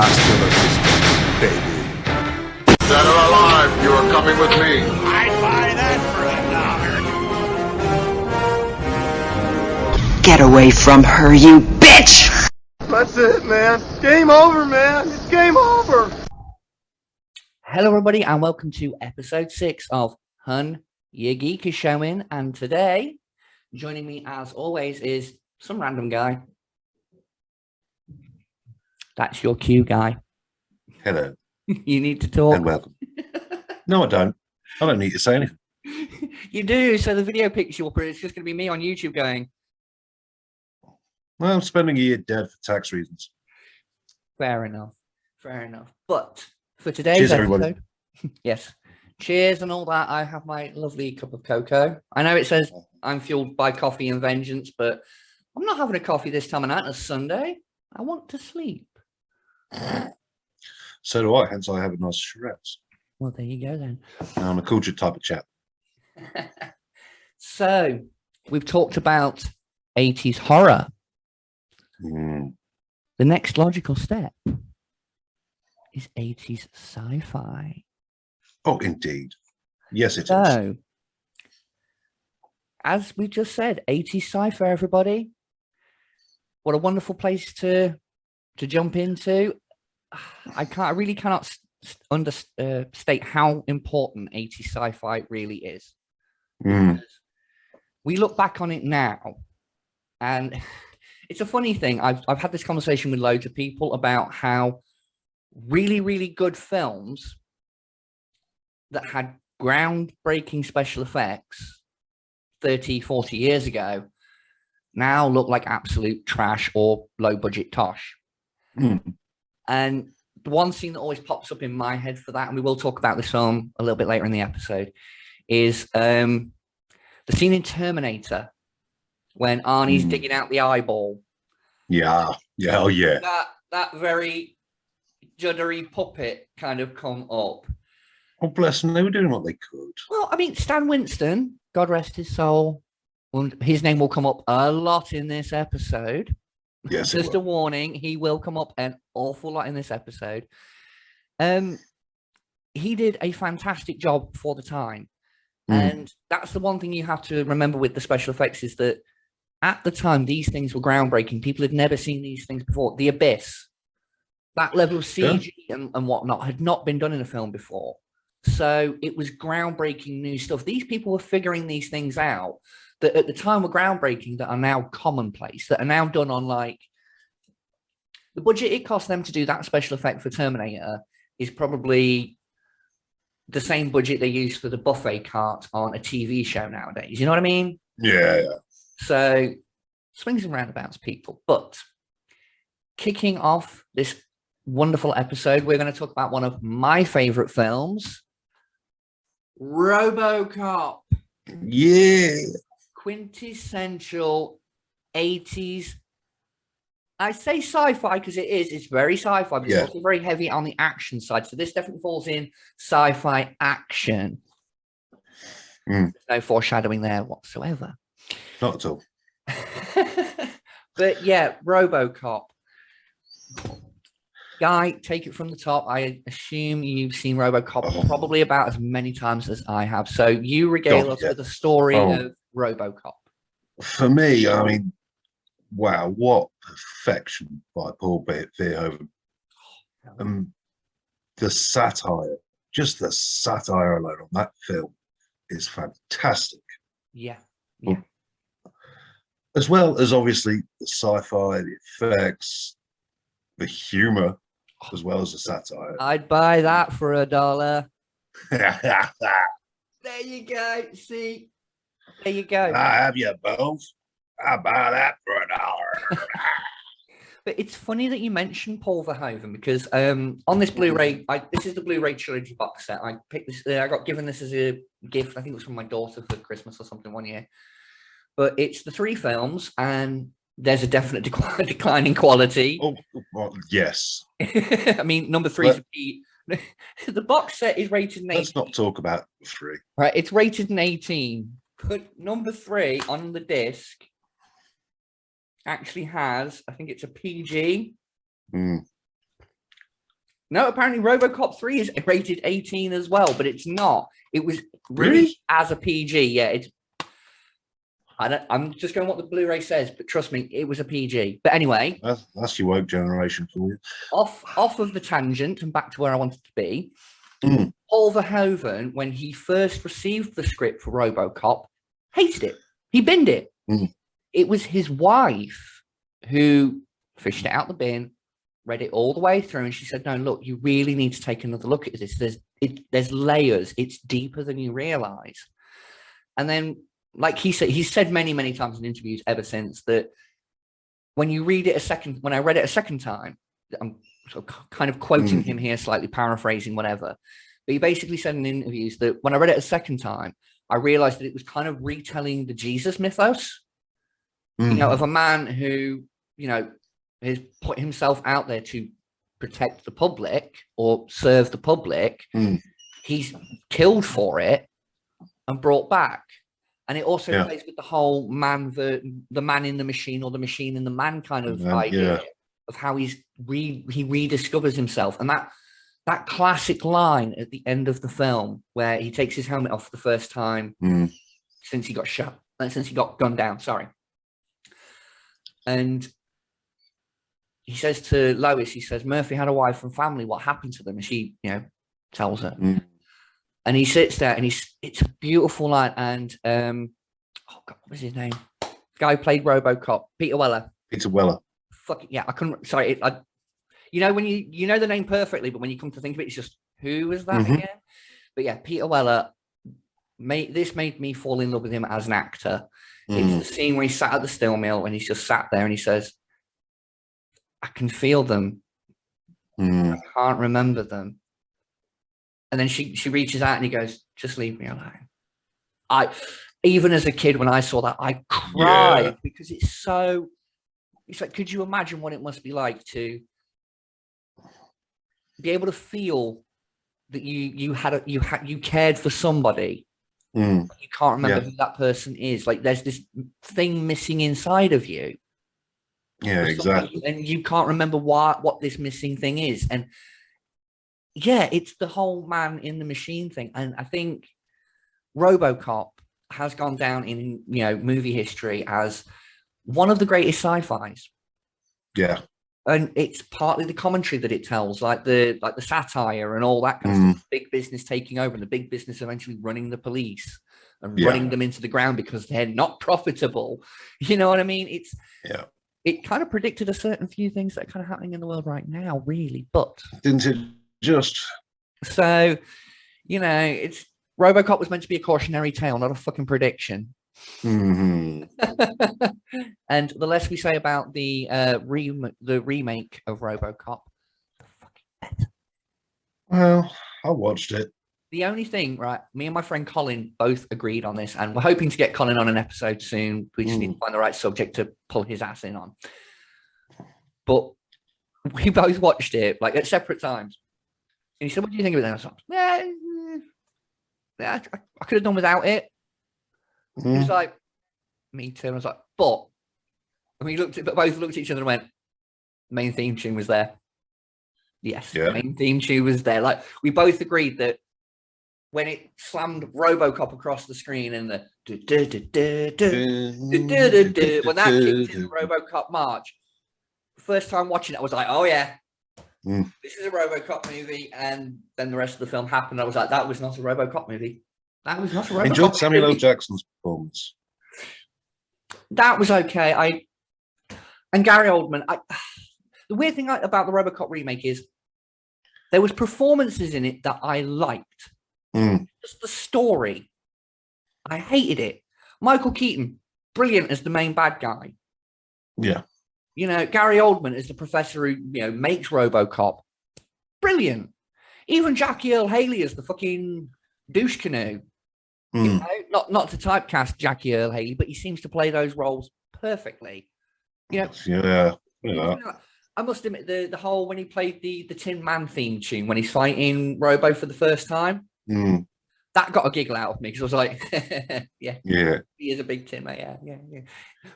Hasta la vista, baby. Dead or alive, you are coming with me. I'd buy that for $1. Get away from her, you bitch! That's it, man. Game over, man. It's game over. Hello, everybody, and welcome to episode 6 of Hun, Your Geek is showing. And today, joining me as always is some random guy. That's your cue, guy. Hello. You need to talk. And welcome. No, I don't. I don't need to say anything. You do, so the video picks you up, and it's just going to be me on YouTube going, Well, I'm spending a year dead for tax reasons. fair enough, fair enough. But for today's Cheers, episode, everybody. yes, cheers and all that, I have my lovely cup of cocoa. I know it says I'm fueled by coffee and vengeance, but I'm not having a coffee this time of night on a Sunday. I want to sleep. So do I, hence I have a nice Shiraz. Well, there you go then. I'm a cultured type of chap. So, we've talked about 80s horror. Mm. The next logical step is 80s sci-fi. Oh, indeed. Yes, it is. So, as we just said, 80s sci-fi, everybody. What a wonderful place to jump into. I really cannot understate how important 80s sci-fi really is. Mm. We look back on it now, and it's a funny thing. I've had this conversation with loads of people about how really, really good films that had groundbreaking special effects 30, 40 years ago now look like absolute trash or low budget tosh. Mm. And the one scene that always pops up in my head for that, and we will talk about this film a little bit later in the episode, is the scene in Terminator when Arnie's digging out the eyeball. Yeah. Yeah. Oh, yeah. That very juddery puppet kind of come up. Oh, bless them. They were doing what they could. Well, I mean, Stan Winston, God rest his soul, his name will come up a lot in this episode. Yes, Just a warning, he will come up an awful lot in this episode. He did a fantastic job for the time. And that's the one thing you have to remember with the special effects is that at the time, these things were groundbreaking. People had never seen these things before. The Abyss, that level of CG and whatnot had not been done in a film before. So it was groundbreaking new stuff. These people were figuring these things out that at the time were groundbreaking, that are now commonplace, that are now done on like the budget it cost them to do that special effect for Terminator is probably the same budget they use for the buffet cart on a TV show nowadays. You know what I mean? Yeah. So swings and roundabouts, people. But kicking off this wonderful episode, we're going to talk about one of my favorite films, RoboCop. Yeah. Quintessential 80s. I say sci-fi because it's very sci-fi, but it's also very heavy on the action side. So this definitely falls in sci-fi action. There's no foreshadowing there whatsoever. Not at all. But yeah, RoboCop. Guy, take it from the top. I assume you've seen RoboCop probably about as many times as I have. So you regale us with the story of RoboCop. For me, I mean, wow, what perfection by Paul Verhoeven. The satire, just the satire alone on that film is fantastic. Yeah. As well as obviously the sci-fi, the effects, the humor, as well as the satire. I'd buy that for $1. There There you go. See, there you go. I have you both. I buy that for $1. But it's funny that you mentioned Paul Verhoeven because on this Blu-ray, this is the Blu-ray trilogy box set. I picked this. I got given this as a gift. I think it was from my daughter for Christmas or something one year. But it's the 3 films, and there's a definite decline in quality. Oh, well, yes. I mean, number 3 is the box set is rated an 18. Let's not talk about 3. Right, it's rated an 18. But number 3 on the disc actually has, I think it's a PG. No, apparently RoboCop 3 is rated 18 as well, but it's not. It was released as a PG. Yeah, I'm just going what the Blu-ray says, but trust me, it was a PG. But anyway, that's your woke generation for you. Off of the tangent and back to where I wanted to be. Mm. Paul Verhoeven, when he first received the script for RoboCop, hated it. He binned it. Mm. It was his wife who fished it out the bin, read it all the way through, and she said, "No, look, you really need to take another look at this. There's layers. It's deeper than you realize." And then, like he said many times in interviews ever since that when I read it a second time, I'm sort of kind of quoting him here, slightly paraphrasing, whatever. But he basically said in interviews that when I read it a second time, I realized that it was kind of retelling the Jesus mythos, of a man who, has put himself out there to protect the public or serve the public. He's killed for it and brought back. And it also plays with the whole the man in the machine or the machine in the man kind of idea of how he rediscovers himself. And that classic line at the end of the film where he takes his helmet off for the first time since he got gunned down, and he says to Lois, he says, "Murphy had a wife and family. What happened to them?" And she, tells her. And he sits there, and it's a beautiful line. And oh God, what was his name? The guy who played RoboCop, Peter Weller. Peter Weller. Fucking yeah, I couldn't. Sorry, when you know the name perfectly, but when you come to think of it, it's just who was that again? But yeah, Peter Weller. This made me fall in love with him as an actor. It's the scene where he sat at the steel mill and he's just sat there and he says, "I can feel them. I can't remember them." And then she reaches out and he goes, "Just leave me alone." Even as a kid, when I saw that, I cried because it's like, could you imagine what it must be like to be able to feel that you cared for somebody, you can't remember who that person is. Like there's this thing missing inside of you. Yeah, exactly. And you can't remember what this missing thing is. And yeah, it's the whole man in the machine thing. And I think RoboCop has gone down in movie history as one of the greatest sci-fis. Yeah. And it's partly the commentary that it tells, like the satire and all that kind of stuff, big business taking over and the big business eventually running the police and running them into the ground because they're not profitable. You know what I mean? It kind of predicted a certain few things that are kind of happening in the world right now, really. But didn't it just? So, it's RoboCop was meant to be a cautionary tale, not a fucking prediction. And the less we say about the remake of RoboCop, the fucking better. Well, I watched it. The only thing, right? Me and my friend Colin both agreed on this, and we're hoping to get Colin on an episode soon. We just need to find the right subject to pull his ass in on. But we both watched it like at separate times, and he said, "What do you think of it?" And I was like, "Yeah, I could have done without it." He was like, "Me too." And I was like, "But," and we both looked at each other and went, "Main theme tune was there." Yes, the main theme tune was there. Like we both agreed that when it slammed RoboCop across the screen and the when that kicked in the RoboCop march, first time watching it, I was like, "Oh yeah, this is a RoboCop movie." And then the rest of the film happened. I was like, "That was not a RoboCop movie. That was not a RoboCop." Enjoyed Samuel L. Jackson's performance. That was okay. And Gary Oldman. The weird thing about the RoboCop remake is there was performances in it that I liked. Just the story, I hated it. Michael Keaton, brilliant as the main bad guy. Yeah. Gary Oldman as the professor who makes RoboCop, brilliant. Even Jackie Earl Haley as the fucking douche canoe. Not to typecast Jackie Earl Haley, but he seems to play those roles perfectly. Yeah. I must admit the whole when he played the Tin Man theme tune when he's fighting Robo for the first time. That got a giggle out of me because I was like, yeah, he is a big Timmer, yeah.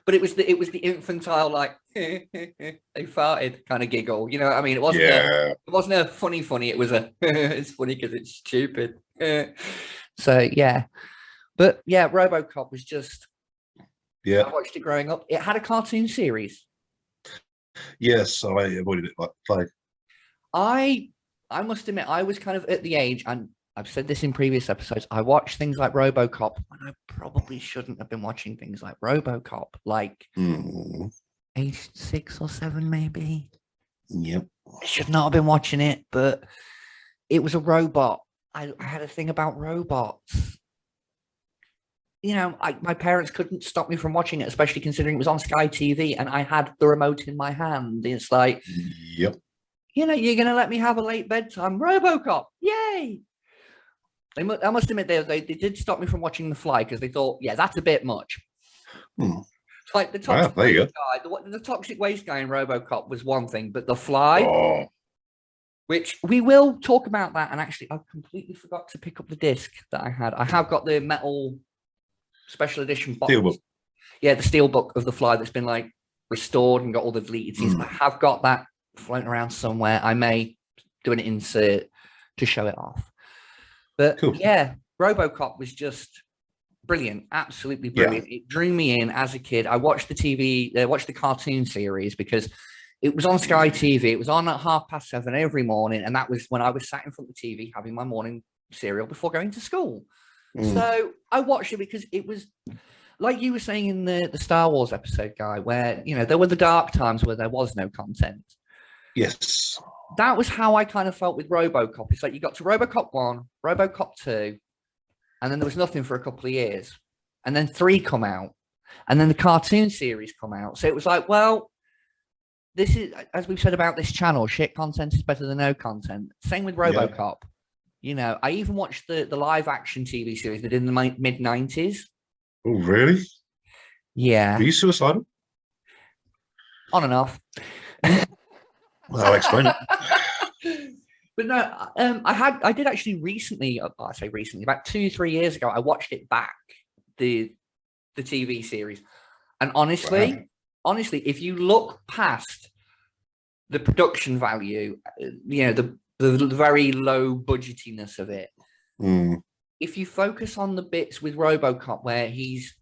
But it was the infantile, like they farted kind of giggle. You know what I mean? It wasn't a funny. It was a it's funny because it's stupid. So yeah, but yeah, RoboCop was just I watched it growing up. It had a cartoon series. Yes, I avoided it like plague. I must admit, I was kind of at the age, and I've said this in previous episodes, I watched things like RoboCop when I probably shouldn't have been watching things like RoboCop, like age 6 or 7, maybe. Yep. I should not have been watching it, but it was a robot. I had a thing about robots. You know, my parents couldn't stop me from watching it, especially considering it was on Sky TV and I had the remote in my hand. It's like, yep. You know, you're going to let me have a late bedtime. RoboCop, yay! I must admit, they did stop me from watching The Fly because they thought, yeah, that's a bit much. It's like the toxic waste guy, the toxic waste guy in RoboCop was one thing, but The Fly, which we will talk about that. And actually, I completely forgot to pick up the disc that I had. I have got the metal special edition box. Steelbook. Yeah, the steelbook of The Fly that's been like restored and got all the deleted scenes. I have got that floating around somewhere. I may do an insert to show it off. But yeah, RoboCop was just brilliant, absolutely brilliant. It drew me in as a kid. I watched the cartoon series because it was on Sky TV. It was on at 7:30 every morning, and that was when I was sat in front of the TV having my morning cereal before going to school. So I watched it because it was like you were saying in the Star Wars episode, Guy, where there were the dark times where there was no content. Yes. That was how I kind of felt with RoboCop. It's like you got to RoboCop 1, RoboCop 2, and then there was nothing for a couple of years. And then 3 come out. And then the cartoon series come out. So it was like, well, this is, as we've said about this channel, shit content is better than no content. Same with RoboCop. I even watched the live action TV series they did in the mid-90s. Oh, really? Yeah. Are you suicidal? On and off. Well, I'll explain it. But no, I did actually recently, I say recently, about 2-3 years ago, I watched it back, the TV series. And honestly, if you look past the production value, the very low budgetiness of it, if you focus on the bits with RoboCop where he's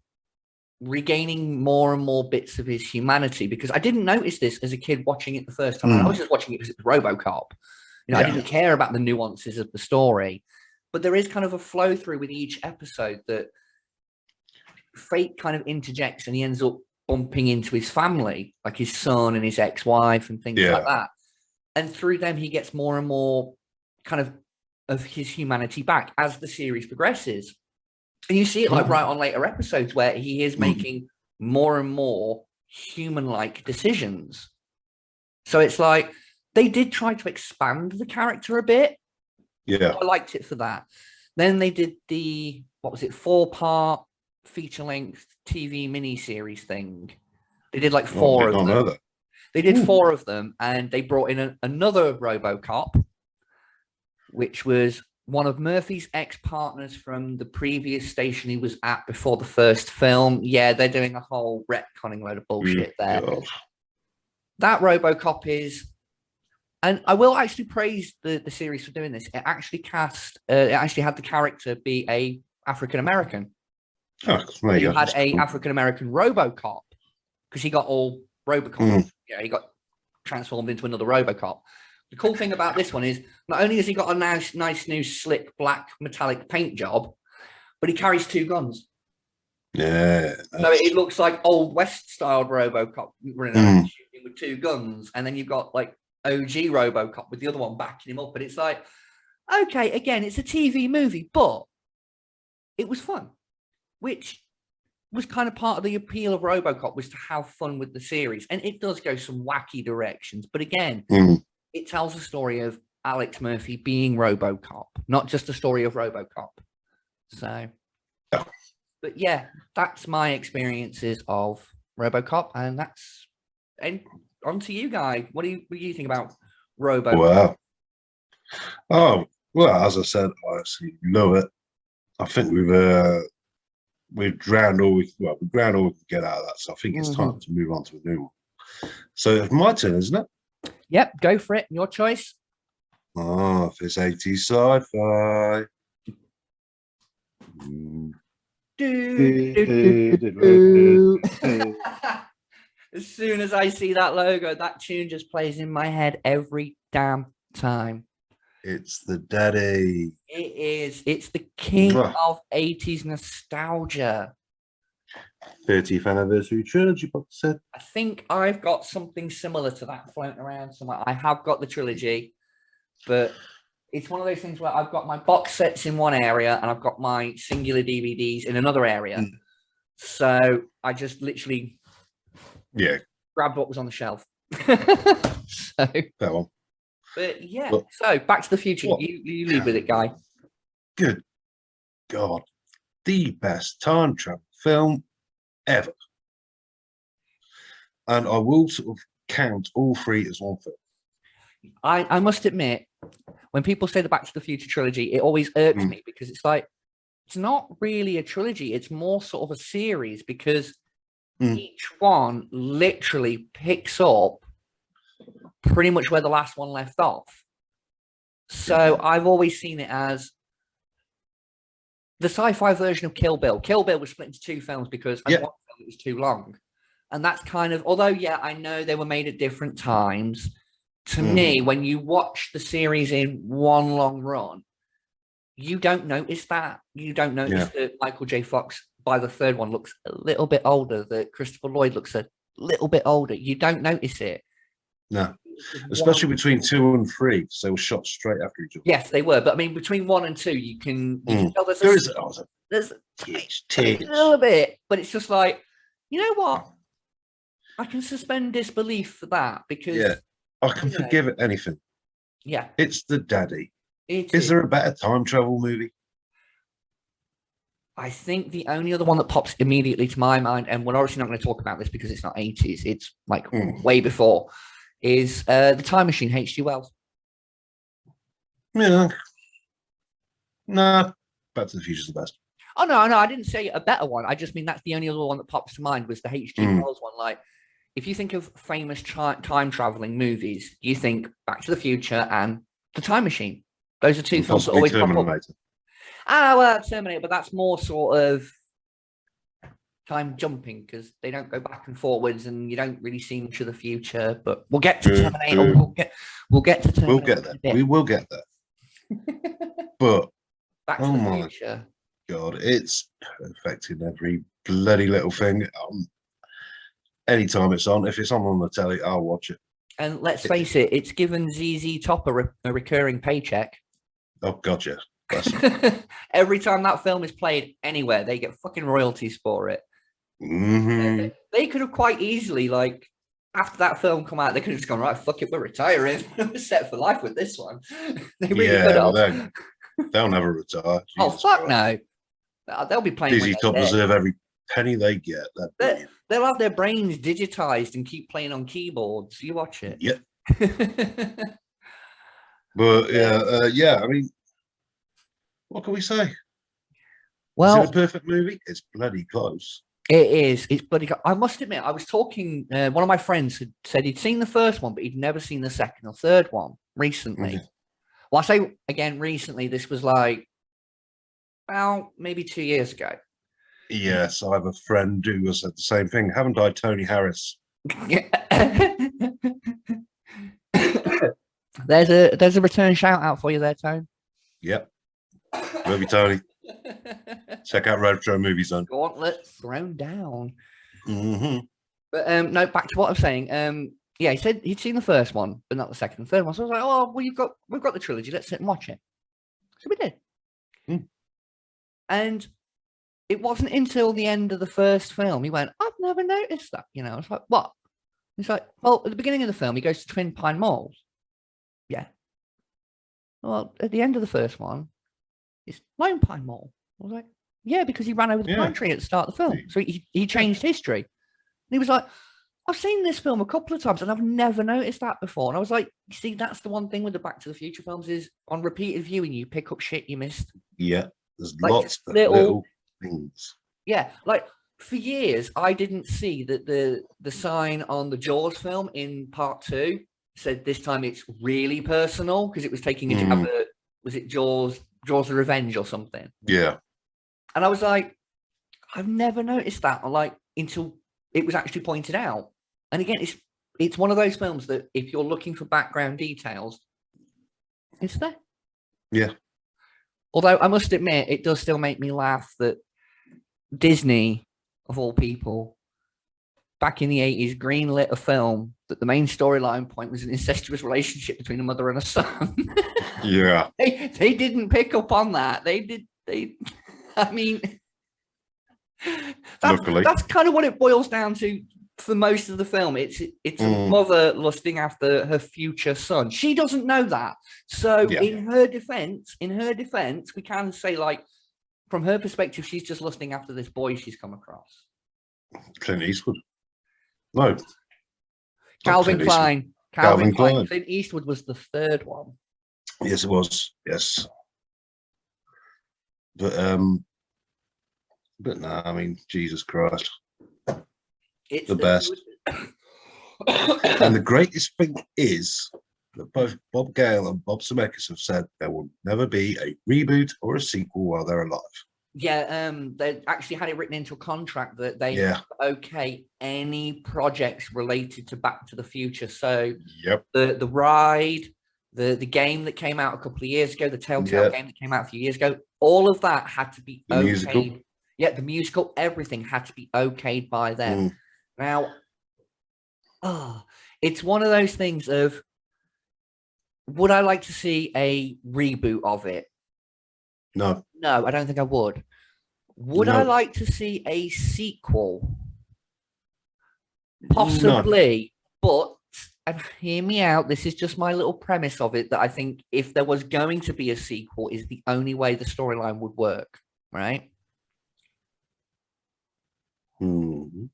regaining more and more bits of his humanity, because I didn't notice this as a kid watching it the first time. I was just watching it because it was RoboCop. I didn't care about the nuances of the story, but there is kind of a flow through with each episode that fate kind of interjects, and he ends up bumping into his family, like his son and his ex-wife and things like that. And through them, he gets more and more kind of his humanity back as the series progresses. And you see it like right on later episodes where he is making more and more human-like decisions. So it's like they did try to expand the character a bit. Yeah. I liked it for that. Then they did the, 4-part feature-length TV miniseries thing. They did like 4 of them. They did 4 of them, and they brought in another RoboCop, which was one of Murphy's ex-partners from the previous station he was at before the first film. Yeah, they're doing a whole retconning load of bullshit there. God. That RoboCop is, and I will actually praise the series for doing this. It actually had the character be a African-American. Oh, you had a African-American RoboCop because he got all Robocop. He got transformed into another RoboCop. The cool thing about this one is not only has he got a nice new slick black metallic paint job, but he carries 2 guns. Yeah. So it looks like old West styled RoboCop running around shooting with 2 guns, and then you've got like OG RoboCop with the other one backing him up, and it's like, okay, again, it's a TV movie, but it was fun, which was kind of part of the appeal of RoboCop, was to have fun with the series. And it does go some wacky directions, but again, it tells the story of Alex Murphy being RoboCop, not just the story of RoboCop. So, but yeah, that's my experiences of RoboCop, and on to you, Guy. What do you think about RoboCop? Wow. Oh, well, as I said, I absolutely love it. I think we've drowned all we can get out of that. So I think it's time to move on to a new one. So it's my turn, isn't it? Yep, go for it. Your choice. Oh, if it's 80s sci-fi. As soon as I see that logo, that tune just plays in my head every damn time. It's the daddy. It is. It's the king of 80s nostalgia. 30th anniversary trilogy box set. I think I've got something similar to that floating around somewhere. I have got the trilogy, but it's one of those things where I've got my box sets in one area and I've got my singular DVDs in another area. So I just literally grabbed what was on the shelf. So that one. But yeah, so Back to the Future. You lead with it, Guy. Good God. The best time travel film ever. And I will sort of count all three as one film. I must admit, when people say the Back to the Future trilogy, it always irks me because it's like, it's not really a trilogy. It's more sort of a series because each one literally picks up pretty much where the last one left off. So I've always seen it as the sci-fi version of Kill Bill. Kill Bill was split into two films because one film it was too long. And that's kind of, although, I know they were made at different times. To me, when you watch the series in one long run, you don't notice that. You don't notice that Michael J. Fox, by the third one, looks a little bit older, that Christopher Lloyd looks a little bit older. You don't notice it. No. Especially between 2 and 3, because they were shot straight after each other. Yes, they were. But I mean, between 1 and 2, you can tell there's a little bit, but it's just like, you know what? I can suspend disbelief for that because I can forgive it anything. Yeah, it's the daddy. Is there a better time travel movie? I think the only other one that pops immediately to my mind, and we're obviously not going to talk about this because it's not 80s, it's like way before, is The Time Machine, H.G. Wells. Yeah. Nah, Back to the Future's the best. Oh, no, I didn't say a better one. I just mean that's the only other one that pops to mind was the H.G. Wells one. Like, if you think of famous time traveling movies, you think Back to the Future and The Time Machine. Those are two films that always pop up. Terminator, but that's more sort of time jumping because they don't go back and forwards, and you don't really see much of the future. But we'll get to Terminator. We'll get to Terminator. We'll get there. We will get there. But Back to the Future. God, it's perfect in every bloody little thing. Anytime it's on, if it's on the telly, I'll watch it. And let's face it, it's given ZZ Top a recurring paycheck. Oh, God, yes. Every time that film is played anywhere, they get fucking royalties for it. They could have quite easily, like, after that film come out, they could have just gone, right, fuck it, we're retiring. We're set for life with this one. They really could have. Well, they'll never retire. Oh, fuck no. They'll be playing. ZZ Top deserve every penny they get. They'll have their brains digitized and keep playing on keyboards. You watch it. Yep. But I mean, what can we say? Well, is it a perfect movie? It's bloody close. It is. It's bloody. I must admit, I was talking. One of my friends had said he'd seen the first one, but he'd never seen the second or third one recently. Well, I say again recently. This was like about maybe 2 years ago. Yes, I have a friend who has said the same thing. Haven't I, Tony Harris? There's a return shout out for you there, Tone. Yep. Love you, Tony. Check out Retro Movie Zone. Gauntlet thrown down. But no, back to what I'm saying. He said he'd seen the first one, but not the second and third one. So I was like, oh, well, we've got the trilogy. Let's sit and watch it. So we did. And it wasn't until the end of the first film he went, I've never noticed that. You know, I was like, what? He's like, well, at the beginning of the film, he goes to Twin Pine Malls. Yeah. Well, at the end of the first one, it's Lone Pine Mall. I was like, yeah, because he ran over the pine tree at the start of the film. So he changed history. And he was like, I've seen this film a couple of times and I've never noticed that before. And I was like, you see, that's the one thing with the Back to the Future films is on repeated viewing, you pick up shit you missed. Yeah. There's Like, lots of little- little things. Yeah, like for years, I didn't see that the sign on the Jaws film in part 2 said this time it's really personal because it was taking a jab at, was it Jaws the Revenge or something? Yeah. And I was like, I've never noticed that, like until it was actually pointed out. And again, it's one of those films that if you're looking for background details, it's there. Yeah. Although I must admit, it does still make me laugh that Disney, of all people, back in the 80s, greenlit a film that the main storyline point was an incestuous relationship between a mother and a son. Yeah. They didn't pick up on that. I mean, Luckily. that's kind of what it boils down to for most of the film. It's a mother lusting after her future son. She doesn't know that. So in her defense, we can say, like, from her perspective, she's just lusting after this boy she's come across. Clint Eastwood. No. Calvin Clint Klein. Eastwood. Calvin Klein. Klein. Clint Eastwood was the third one. Yes, it was. Yes. But no, I mean, Jesus Christ. It's The best. And the greatest thing is that both Bob Gale and Bob Zemeckis have said there will never be a reboot or a sequel while they're alive. Yeah, they actually had it written into a contract that they okay any projects related to Back to the Future. So the ride, the game that came out a couple of years ago, the Telltale game that came out a few years ago, all of that had to be okayed. Musical. Yeah, the musical, everything had to be okayed by them. Now, it's one of those things of, would I like to see a reboot of it? No. No, I don't think I would. Would I like to see a sequel? Possibly, but, and hear me out, this is just my little premise of it, that I think if there was going to be a sequel is the only way the storyline would work, right? And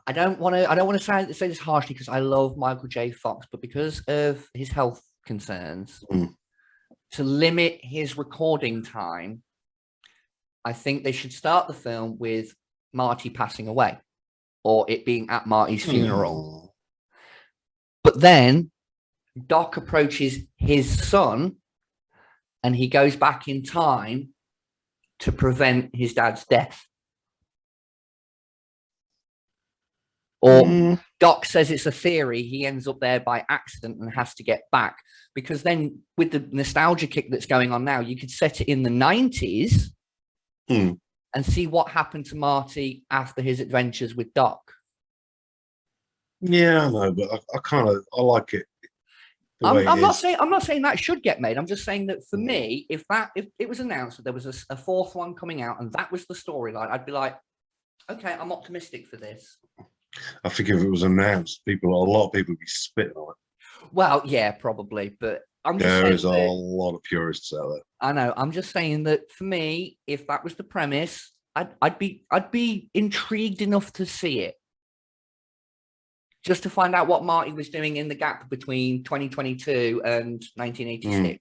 I don't want to say this harshly because I love Michael J. Fox, but because of his health concerns, to limit his recording time, I think they should start the film with Marty passing away or it being at Marty's funeral. But then Doc approaches his son and he goes back in time to prevent his dad's death. Or Doc says it's a theory. He ends up there by accident and has to get back. Because then with the nostalgia kick that's going on now, you could set it in the 90s and see what happened to Marty after his adventures with Doc. Yeah, I know, but I like it. I'm not saying that should get made. I'm just saying that for me, if it was announced that there was a fourth one coming out and that was the storyline, I'd be like, okay, I'm optimistic for this. I think if it was announced, a lot of people would be spitting on it. Well, yeah, probably, but I'm just there is a that, lot of purists out there. I know. I'm just saying that for me, if that was the premise, I'd be intrigued enough to see it, just to find out what Marty was doing in the gap between 2022 and 1986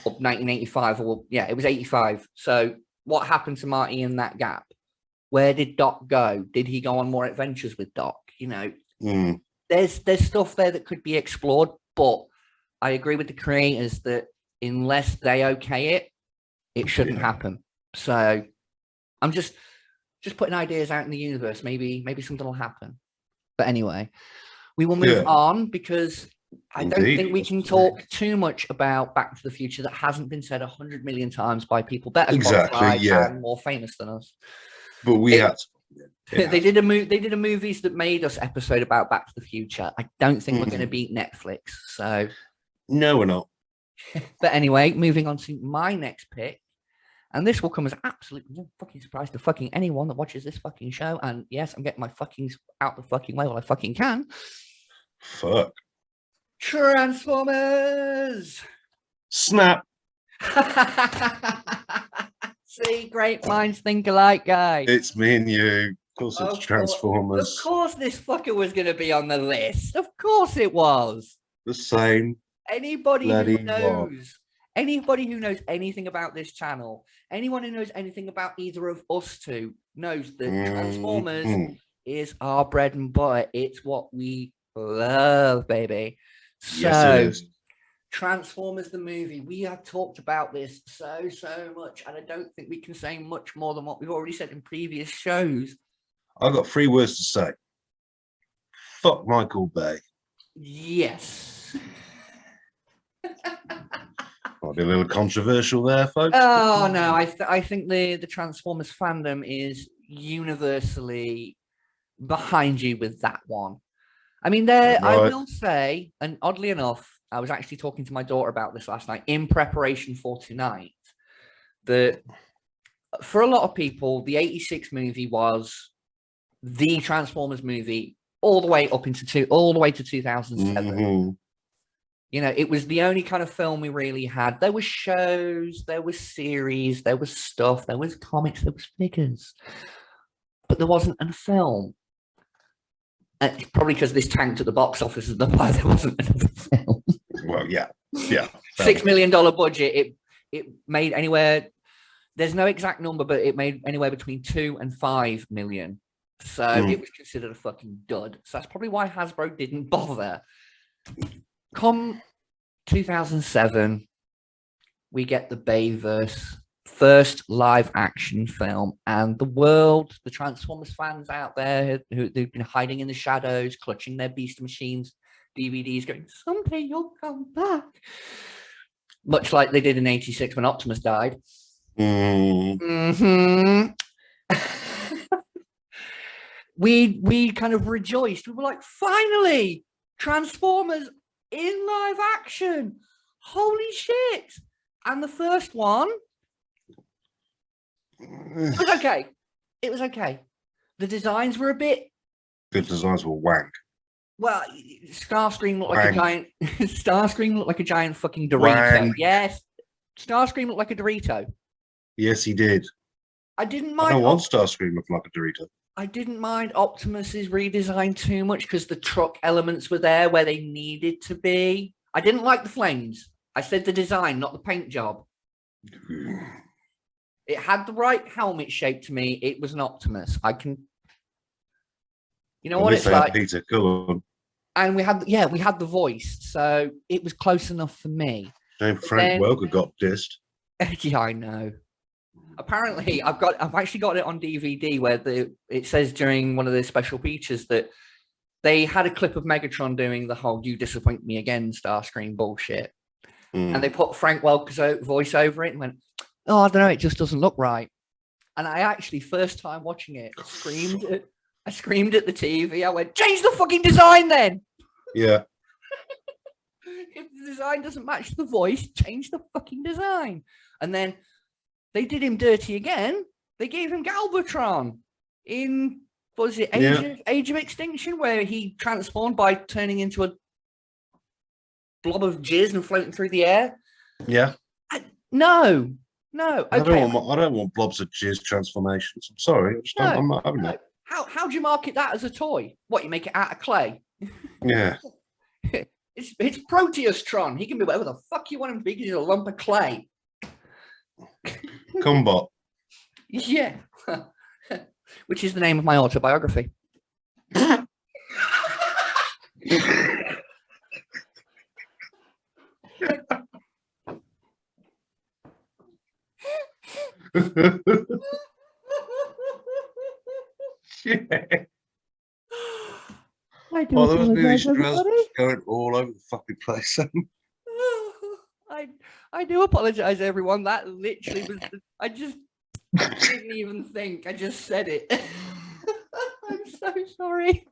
or 1985, or it was 85. So what happened to Marty in that gap? Where did Doc go? Did he go on more adventures with Doc? You know, there's stuff there that could be explored, but I agree with the creators that unless they okay it shouldn't happen. So I'm just putting ideas out in the universe. Maybe something will happen. But anyway, we will move on because I don't think we can talk too much about Back to the Future that hasn't been said 100 million times by people better qualified and more famous than us. But we had to. They did a movies that made us episode about Back to the Future. I don't think we're going to beat Netflix. So no, we're not. But anyway, moving on to my next pick, and this will come as absolutely no fucking surprise to fucking anyone that watches this fucking show. And yes, I'm getting my fuckings out the fucking way while I fucking can. Fuck. Transformers. Snap. See, great minds think alike, guys. It's me and you. Of course, it's Transformers. Of course, this fucker was going to be on the list. Of course, it was. The same. Anybody who knows Anybody who knows anything about this channel, anyone who knows anything about either of us two, knows that Transformers is our bread and butter. It's what we love, baby. Yes, So, it is. Transformers the movie. We have talked about this so much, and I don't think we can say much more than what we've already said in previous shows. I've got 3 words to say. Fuck Michael Bay. Yes. Might be a little controversial there, folks. Oh no, I think the Transformers fandom is universally behind you with that one. I mean, I will say, and oddly enough, I was actually talking to my daughter about this last night in preparation for tonight, that for a lot of people, the 86 movie was the Transformers movie all the way up into all the way to 2007. You know, it was the only kind of film we really had. There were shows, there was series, there was stuff, there was comics, there was figures, but there wasn't a film. And it's probably because this tanked at the box office is the why there wasn't another film. Well, yeah. $6 million budget. It made anywhere. There's no exact number, but it made anywhere between 2 and 5 million. So it was considered a fucking dud. So that's probably why Hasbro didn't bother. Come 2007, we get the Bayverse, first live action film, and the world, the Transformers fans out there who've been hiding in the shadows, clutching their Beast Machines DVDs, going, someday you'll come back. Much like they did in 86 when Optimus died. We kind of rejoiced. We were like, finally, Transformers in live action. Holy shit. And the first one, it was okay. It was okay. The designs were a bit... The designs were wank. Well, Starscream looked like a giant... Starscream looked like a giant fucking Dorito. Wank. Yes. Starscream looked like a Dorito. Yes, he did. I didn't mind... I don't want Starscream looking like a Dorito. I didn't mind Optimus's redesign too much because the truck elements were there where they needed to be. I didn't like the flames. I said the design, not the paint job. It had the right helmet shape to me. It was an Optimus. I can... You know what it's like? Peter Cullen. And we had the voice. So it was close enough for me. Frank Welker got dissed. Yeah, I know. Apparently, I've actually got it on DVD where it says during one of the special features that they had a clip of Megatron doing the whole "You disappoint me again" Starscream bullshit, and they put Frank Welker's voice over it and went, "Oh, I don't know, it just doesn't look right." And I actually, first time watching it, I screamed at the TV. I went, "Change the fucking design, then!" Yeah. If the design doesn't match the voice, change the fucking design. And then they did him dirty again. They gave him Galvatron in, what was it, Age of Extinction, where he transformed by turning into a blob of jizz and floating through the air. Yeah. No. Okay. I don't want blobs of jizz transformations. I'm sorry. I'm not having that. How do you market that as a toy? What, you make it out of clay? Yeah. It's Proteus-tron. He can be whatever the fuck you want him to be because he's a lump of clay. Cumbot. Yeah. Which is the name of my autobiography. Shit. I do Well, there was movie apologize, stress everybody. going all over the fucking place. I do apologize, everyone. That literally was. I just didn't even think. I just said it. I'm so sorry.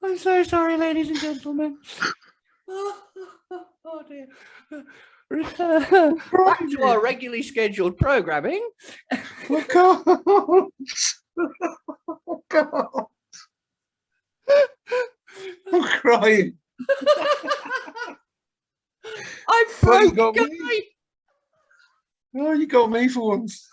I'm so sorry, ladies and gentlemen. Oh dear. Back to our regularly scheduled programming. Oh, God. Oh, God. I'm crying. I Well, you broke got me. Oh, you got me for once.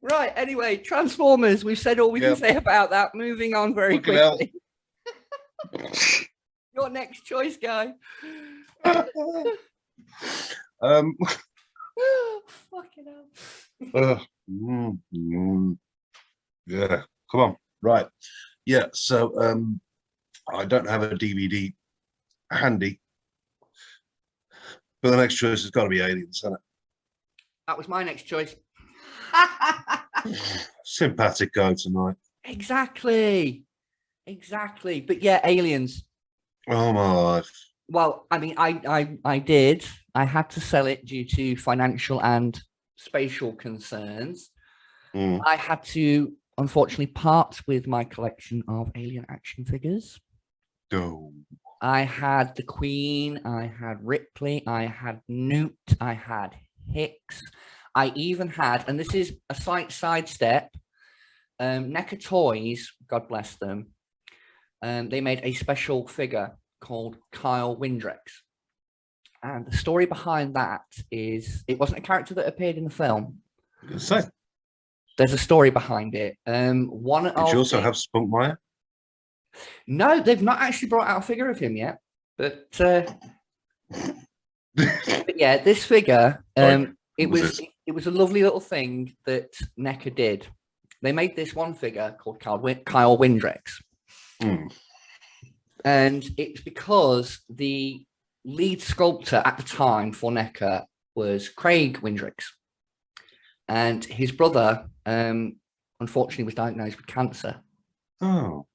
Right, anyway, Transformers. We've said all we can say about that. Moving on very Fucking hell. quickly. Your next choice, guy. Um, Fucking hell. Yeah, come on. Right. Yeah, so I don't have a DVD handy. But the next choice has got to be Aliens, hasn't That was my next choice. it? Sympathetic guy tonight. Exactly. But yeah, Aliens. Oh my life. Well, I mean, I did. I had to sell it due to financial and spatial concerns. Mm. I had to, unfortunately, part with my collection of Alien action figures. Oh. I had the Queen, I had Ripley, I had Newt, I had Hicks. I even had, and this is a slight sidestep, NECA Toys, God bless them, they made a special figure called Kyle Windrex. And the story behind that is, it wasn't a character that appeared in the film. So, There's a story behind it. did you also have Spunkmeyer? No, they've not actually brought out a figure of him yet. But yeah, this figure, it was a lovely little thing that NECA did. They made this one figure called Kyle Windrex. Mm. And it's because the lead sculptor at the time for NECA was Craig Windrex. And his brother, unfortunately, was diagnosed with cancer. Oh.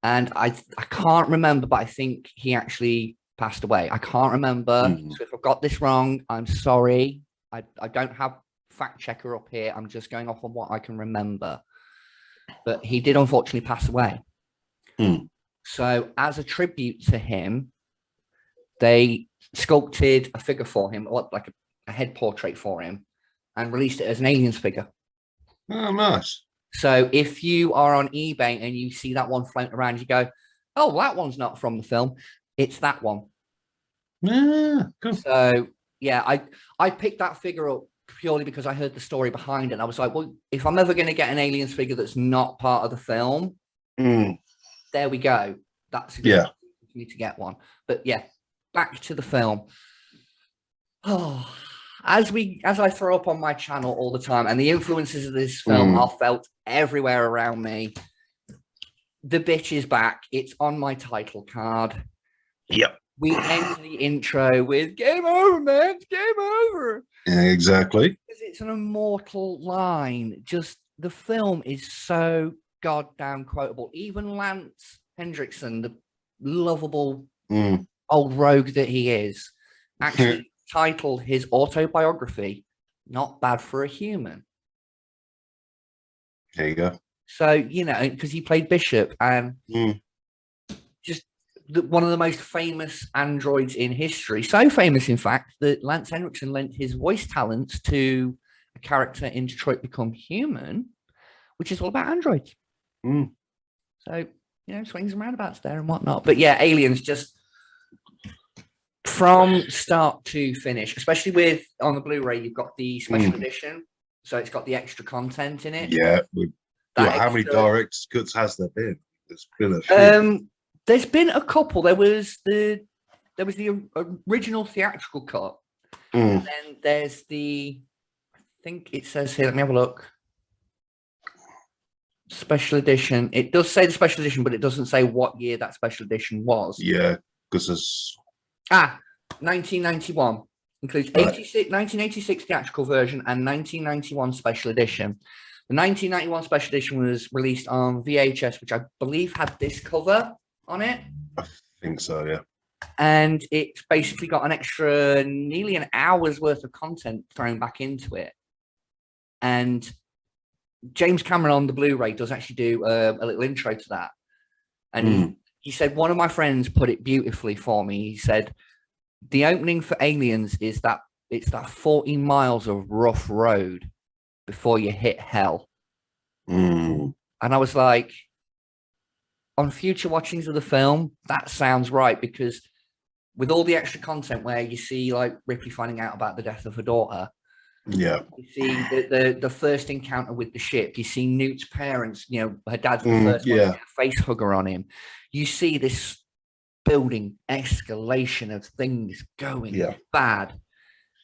And I can't remember, but I think he actually passed away. I can't remember. So if I've got this wrong, I'm sorry. I don't have fact checker up here. I'm just going off on what I can remember. But he did unfortunately pass away. Mm. So as a tribute to him, they sculpted a figure for him, like a head portrait for him, and released it as an Aliens figure. Oh, nice. So if you are on eBay and you see that one floating around, you go, oh, well, that one's not from the film. It's that one. Yeah, good. So, yeah, I picked that figure up purely because I heard the story behind it. And I was like, well, if I'm ever going to get an Aliens figure that's not part of the film, there we go. That's a good Yeah. for me to get one. But yeah, back to the film. Oh, as I throw up on my channel all the time, and the influences of this film are felt everywhere around me. The bitch is back. It's on my title card. Yep. We end the intro with "Game over, man! It's game over." Yeah, exactly. Because it's an immortal line. Just the film is so goddamn quotable. Even Lance Hendrickson, the lovable old rogue that he is, actually titled his autobiography "Not Bad for a Human." There you go. So, you know, because he played Bishop, and just one of the most famous androids in history. So famous, in fact, that Lance Henriksen lent his voice talents to a character in Detroit Become Human, which is all about androids. So, you know, swings and roundabouts there and whatnot. But yeah, Aliens, just from start to finish, especially with on the Blu-ray, you've got the special edition. So it's got the extra content in it. Yeah. How many direct cuts has there been? There's been a few. There's been a couple. There was the original theatrical cut. And then there's I think it says here, let me have a look. Special edition. It does say the special edition, but it doesn't say what year that special edition was. Yeah, because there's 1991. Includes 1986 theatrical version and 1991 special edition. The 1991 special edition was released on VHS, which I believe had this cover on it. I think so, yeah. And it's basically got an extra nearly an hour's worth of content thrown back into it. And James Cameron on the Blu-ray does actually do a little intro to that. And he said, one of my friends put it beautifully for me. He said, the opening for Aliens is that it's that 40 miles of rough road before you hit hell. And I was like, on future watchings of the film, that sounds right, because with all the extra content where you see like Ripley finding out about the death of her daughter, yeah, you see the first encounter with the ship, you see Newt's parents, you know, her dad's the first one to get a face hugger on him. You see this building escalation of things going Yeah. bad.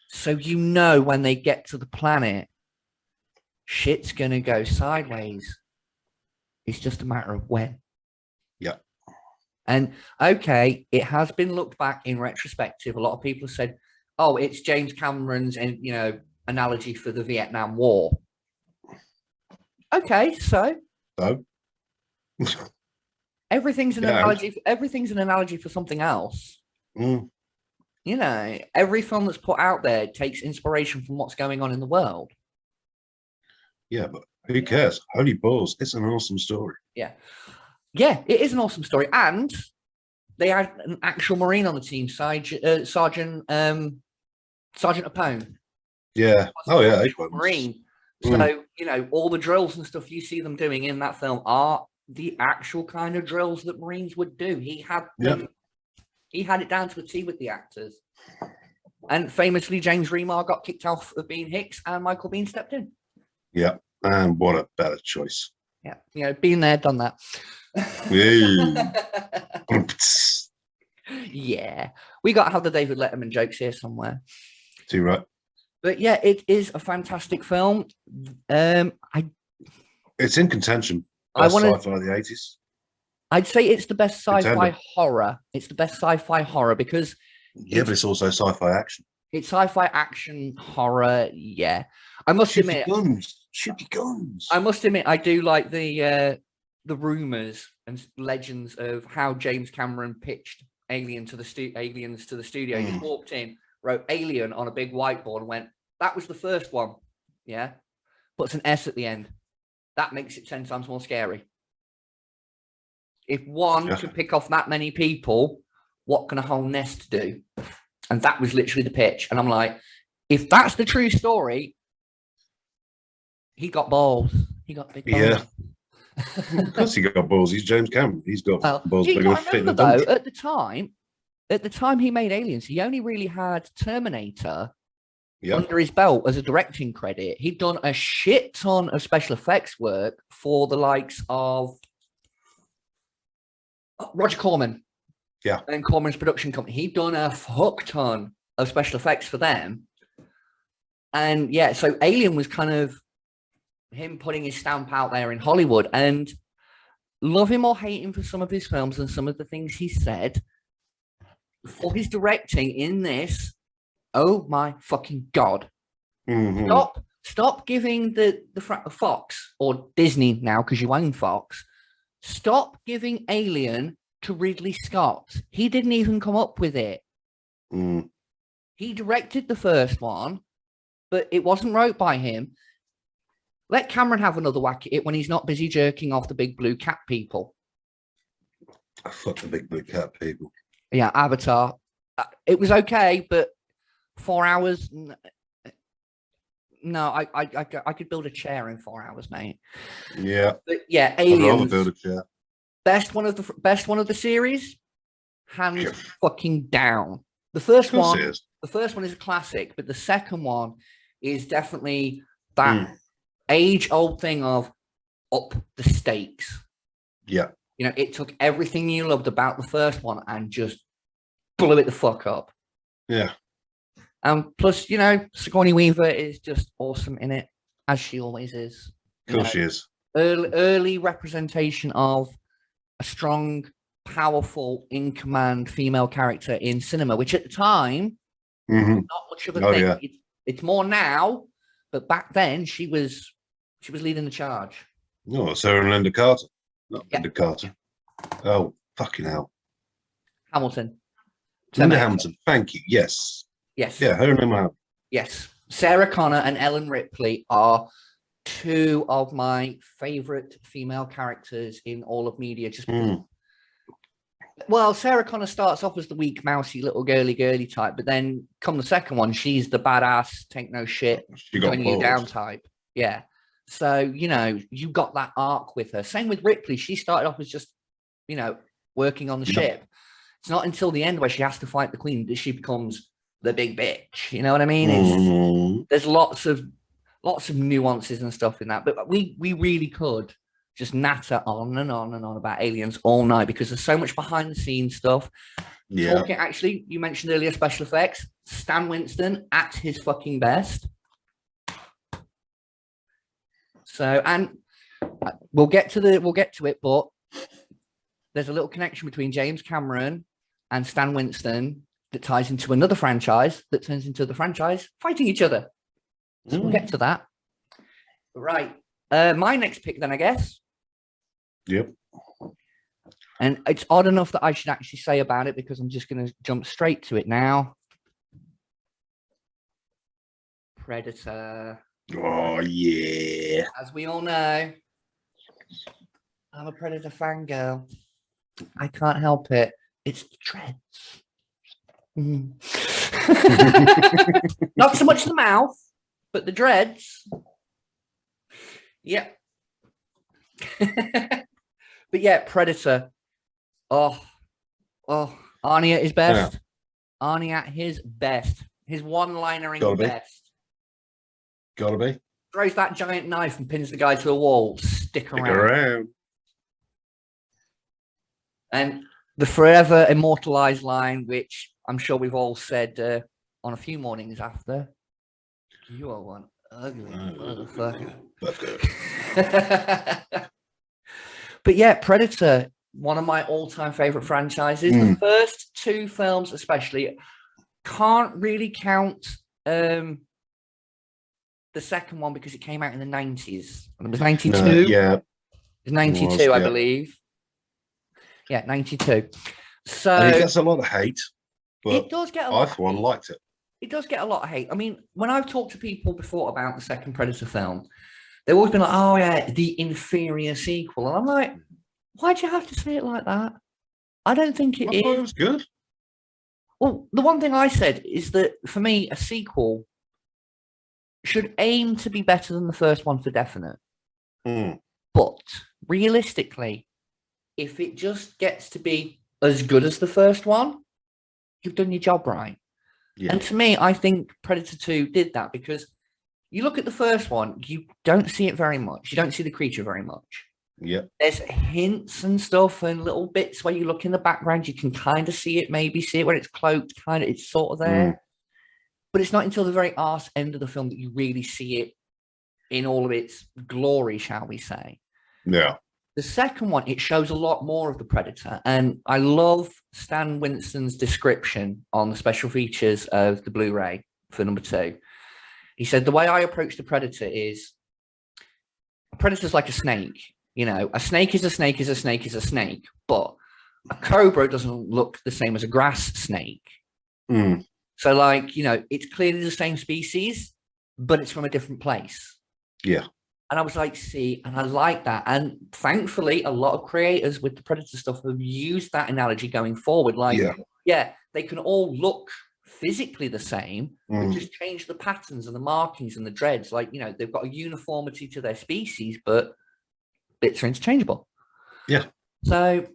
So you know when they get to the planet, shit's going to go sideways. It's just a matter of when. Yeah. And okay, it has been looked back in retrospective. A lot of people have said, oh, it's James Cameron's analogy for the Vietnam War. Okay, so everything's an analogy. Everything's an analogy for something else. Mm. You know, every film that's put out there takes inspiration from what's going on in the world. Yeah, but who cares? Holy balls, it's an awesome story. Yeah, it is an awesome story, and they had an actual Marine on the team, Sergeant Apone. Yeah. Oh yeah, Marine. So you know, all the drills and stuff you see them doing in that film are the actual kind of drills that Marines would do. He had them. He had it down to a T with the actors. And famously, James Remar got kicked off of being Hicks, and Michael Biehn stepped in. Yeah, and what a better choice. Yeah, you know, been there, done that. Yeah, we got to have the David Letterman jokes here somewhere. Too right. But yeah, it is a fantastic film. It's in contention. Best sci-fi of the 80s. I'd say it's the best sci-fi horror. It's the best sci-fi horror because but it's also sci-fi action. It's sci-fi action horror. Yeah, I must admit, shooty guns. I must admit, I do like the rumors and legends of how James Cameron pitched Aliens to the studio. He just walked in, wrote Alien on a big whiteboard, and went, "That was the first one." Yeah, puts an S at the end. That makes it 10 times more scary. If one can pick off that many people, what can a whole nest do? And that was literally the pitch. And I'm like, if that's the true story, he got balls. He got big balls. Yeah. Of course he got balls. He's James Cameron. He's got balls big enough to fit in the though, at the time he made Aliens, he only really had Terminator under his belt as a directing credit. He'd done a shit ton of special effects work for the likes of Roger Corman. Yeah. And Corman's production company. He'd done a fuck ton of special effects for them. And yeah, so Alien was kind of him putting his stamp out there in Hollywood. And love him or hate him for some of his films and some of the things he said, for his directing in this, oh my fucking God. Mm-hmm. Stop giving the Fox, or Disney now because you own Fox, stop giving Alien to Ridley Scott. He didn't even come up with it. He directed the first one, but it wasn't wrote by him. Let Cameron have another whack at it when he's not busy jerking off the big blue cat people. Fuck the big blue cat people. Yeah, Avatar. It was okay, but 4 hours. No, I could build a chair in 4 hours, mate. Yeah, but yeah, Aliens. I'd rather build a chair. Best one of the series, hands fucking down. The first one is a classic, but the second one is definitely that age-old thing of up the stakes. Yeah. You know, it took everything you loved about the first one and just blew it the fuck up. Yeah. And plus, you know, Sigourney Weaver is just awesome in it, as she always is. Of course she is. Early representation of a strong, powerful, in-command female character in cinema, which at the time, not much of a thing. Yeah. It's more now, but back then she was leading the charge. No, Sarah and Linda Carter. Not Linda Carter. Oh, fucking hell. Hamilton. Linda Hamilton. Thank you. Yes. Yes. Yeah, her and Emma. Yes. Sarah Connor and Ellen Ripley are two of my favorite female characters in all of media. Just well, Sarah Connor starts off as the weak, mousy little girly type, but then come the second one, she's the badass, take no shit, going you down type. Yeah. So, you know, you got that arc with her. Same with Ripley. She started off as just, you know, working on the ship. It's not until the end where she has to fight the Queen that she becomes the big bitch. You know what I mean? There's lots of nuances and stuff in that, but we really could just natter on and on and on about aliens all night because there's so much behind the scenes stuff. Yeah. Talking, actually, you mentioned earlier special effects. Stan Winston at his fucking best. So, and we'll get to it, but there's a little connection between James Cameron and Stan Winston that ties into another franchise that turns into the franchise fighting each other. So we'll get to that. Right. My next pick then, I guess. Yep. And it's odd enough that I should actually say about it because I'm just going to jump straight to it now. Predator. Oh, yeah. As we all know, I'm a Predator fangirl. I can't help it. It's the dreads. Not so much the mouth, but the dreads. Yep. But yeah, Predator. Oh, Arnie at his best. Yeah. Arnie at his best. His one-linering best. Gotta be. Throws that giant knife and pins the guy to the wall. Stick around. And the forever immortalized line, which I'm sure we've all said on a few mornings after. You are one ugly motherfucker. But yeah, Predator, one of my all-time favorite franchises. The first two films especially, can't really count the second one because it came out in the 90s. It was 92. Yeah. It was 92, I believe. Yeah, 92. So and it gets a lot of hate, but it does get a lot. I, for one, liked it. It does get a lot of hate. I mean, when I've talked to people before about the second Predator film, they've always been like, "Oh yeah, the inferior sequel," and I'm like, "Why'd you have to say it like that?" I don't think it is. I thought it was good. Well, the one thing I said is that for me, a sequel should aim to be better than the first one for definite. But realistically, if it just gets to be as good as the first one, you've done your job right. Yeah. And to me, I think Predator 2 did that because you look at the first one, you don't see it very much. You don't see the creature very much. Yeah. There's hints and stuff and little bits where you look in the background, you can kind of see it, maybe see it when it's cloaked, kind of, it's sort of there. But it's not until the very arse end of the film that you really see it in all of its glory, shall we say. Yeah. The second one, it shows a lot more of the Predator. And I love Stan Winston's description on the special features of the Blu-ray for number 2. He said, the way I approach the Predator is, a Predator's like a snake. You know, a snake is a snake is a snake is a snake. But a cobra doesn't look the same as a grass snake. So, like, you know, it's clearly the same species, but it's from a different place. Yeah. And I was like, see, and I like that. And thankfully, a lot of creators with the Predator stuff have used that analogy going forward. Like, yeah, they can all look physically the same, but just change the patterns and the markings and the dreads. Like, you know, they've got a uniformity to their species, but bits are interchangeable. Yeah. So,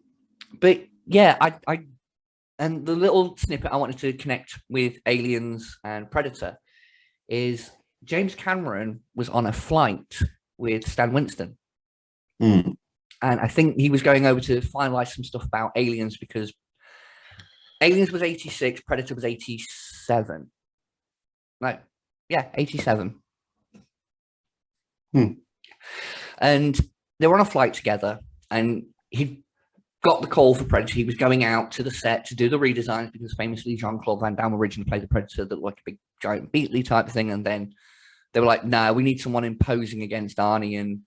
but yeah, I and the little snippet I wanted to connect with Aliens and Predator is James Cameron was on a flight with Stan Winston. And I think he was going over to finalize some stuff about Aliens because Aliens was 86, Predator was 87. No, yeah, 87. And they were on a flight together and he got the call for Predator. He was going out to the set to do the redesigns because famously Jean-Claude Van Damme originally played the Predator that looked like a big giant Beatley type thing. And then they were like, no, we need someone imposing against Arnie. And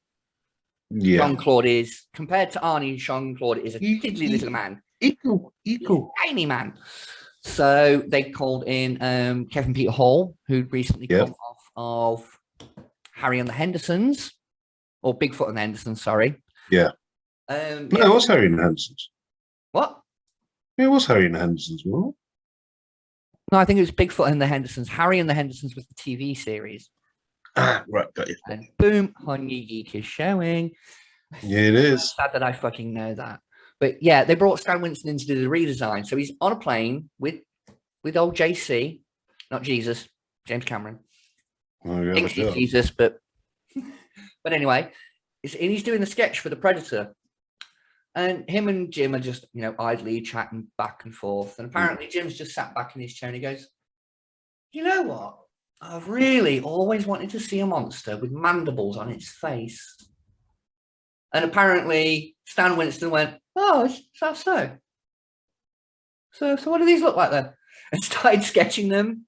Jean-Claude is, compared to Arnie, Jean-Claude is a diddly little man. Equal. Tiny man. So they called in Kevin Peter Hall, who'd recently come off of Harry and the Hendersons, or Bigfoot and the Hendersons, sorry. Yeah. No, it was Harry and the Hendersons. What? It was Harry and the Hendersons, wasn't it? No, I think it was Bigfoot and the Hendersons. Harry and the Hendersons was the TV series. Ah, right, got you. And boom, Honey Geek is showing. Yeah, it is. Sad that I fucking know that. But yeah, they brought Stan Winston in to do the redesign. So he's on a plane with old JC, not Jesus, James Cameron. Oh, yeah, Thinks he's Jesus, but anyway, he's doing the sketch for the Predator, and him and Jim are just, idly chatting back and forth. And apparently Jim's just sat back in his chair and he goes, "You know what? I've really always wanted to see a monster with mandibles on its face." And apparently Stan Winston went, "Oh, is that so? So what do these look like then?" And started sketching them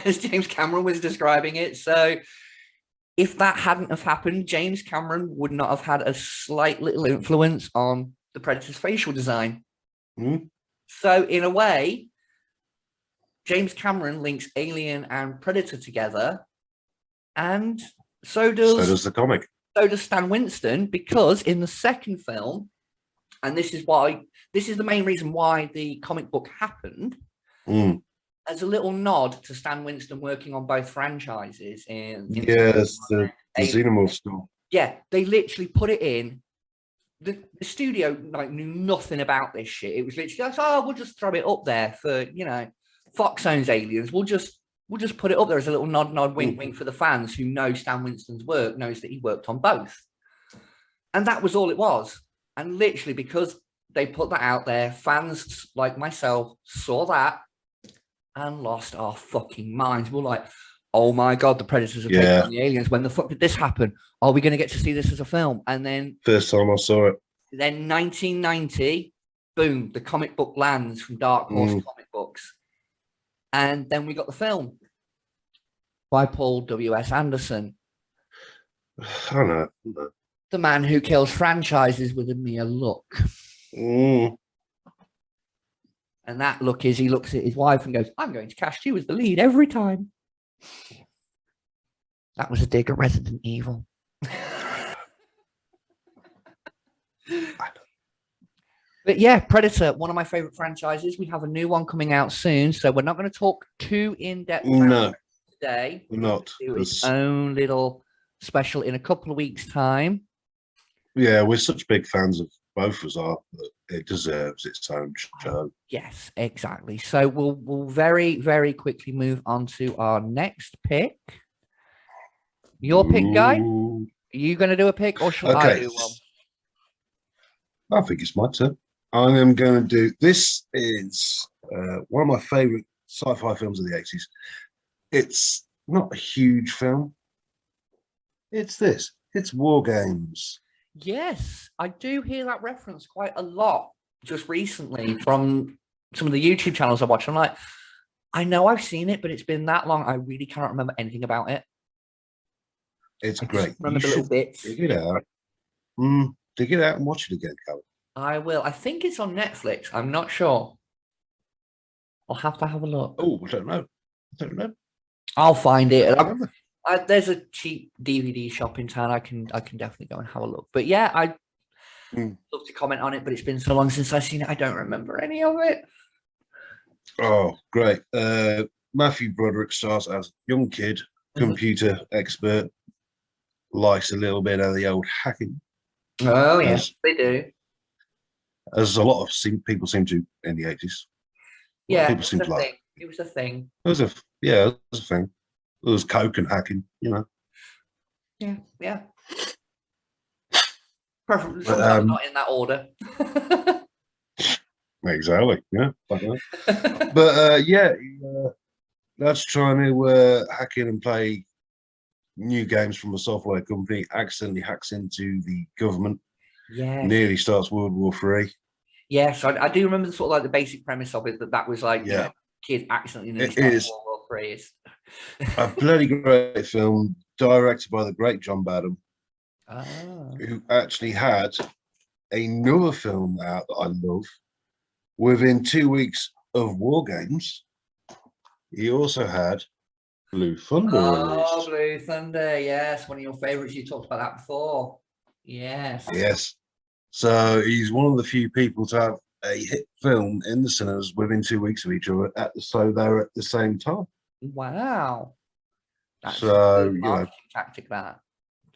as James Cameron was describing it. So if that hadn't have happened, James Cameron would not have had a slight little influence on the Predator's facial design. So in a way, James Cameron links Alien and Predator together, and so does the comic. So does Stan Winston, because in the second film, and this is the main reason why the comic book happened, as a little nod to Stan Winston working on both franchises. Yes, the Xenomorph stuff. Yeah, they literally put it in. The studio knew nothing about this shit. It was literally like, "Oh, we'll just throw it up there for, Fox owns Aliens. We'll just put it up there as a little nod, wink, wink for the fans who know Stan Winston's work, knows that he worked on both." And that was all it was. And literally, because they put that out there, fans like myself saw that and lost our fucking minds. We're like, "Oh my God, the Predators have taken on the Aliens. When the fuck did this happen? Are we going to get to see this as a film?" And then first time I saw it. Then 1990, boom, the comic book lands from Dark Horse Comic Books. And then we got the film by Paul W.S. Anderson. I know. The man who kills franchises with a mere look. And that look is, he looks at his wife and goes, "I'm going to cast you as the lead every time." That was a dig at Resident Evil. But yeah, Predator, one of my favorite franchises. We have a new one coming out soon, so we're not going to talk too in-depth about it today. We're not. Do its own little special in a couple of weeks' time. Yeah, we're such big fans of both of us are that it deserves its own show. Yes, exactly. So we'll very, very quickly move on to our next pick. Your pick, Guy? Are you going to do a pick, or shall I do one? I think it's my turn. I am going to do, this is one of my favorite sci-fi films of the 80s. It's not a huge film. It's War Games. Yes, I do hear that reference quite a lot just recently from some of the YouTube channels I watch. I'm like, I know I've seen it, but it's been that long. I really cannot remember anything about it. It's great. Remember the little bits. Dig it out. Dig it out and watch it again, Cali. I will. I think it's on Netflix. I'm not sure. I'll have to have a look. Oh, I don't know. I'll find it. There's a cheap DVD shop in town. I can definitely go and have a look. But yeah, I'd love to comment on it, but it's been so long since I've seen it, I don't remember any of it. Oh, great. Matthew Broderick stars as young kid, computer expert, likes a little bit of the old hacking. Oh, yes, they do. As a lot of people seem to in the 80s. Yeah, people seem to like. It was a thing. It was a thing. It was coke and hacking, Yeah. Preferably not in that order. Exactly. Yeah. But that's trying to hack in and play new games from a software company. Accidentally hacks into the government. Yeah. Nearly starts World War III. Yes, I do remember the sort of like the basic premise of it. That was like, kid accidentally starts World War III. A bloody great film, directed by the great John Badham, who actually had another film out that I love. Within 2 weeks of War Games, he also had Blue Thunder released. Blue Thunder, yes, one of your favorites. You talked about that before. Yes. So he's one of the few people to have a hit film in the cinemas within 2 weeks of each other. So they're at the same time. Wow. That's so a marketing tactic. That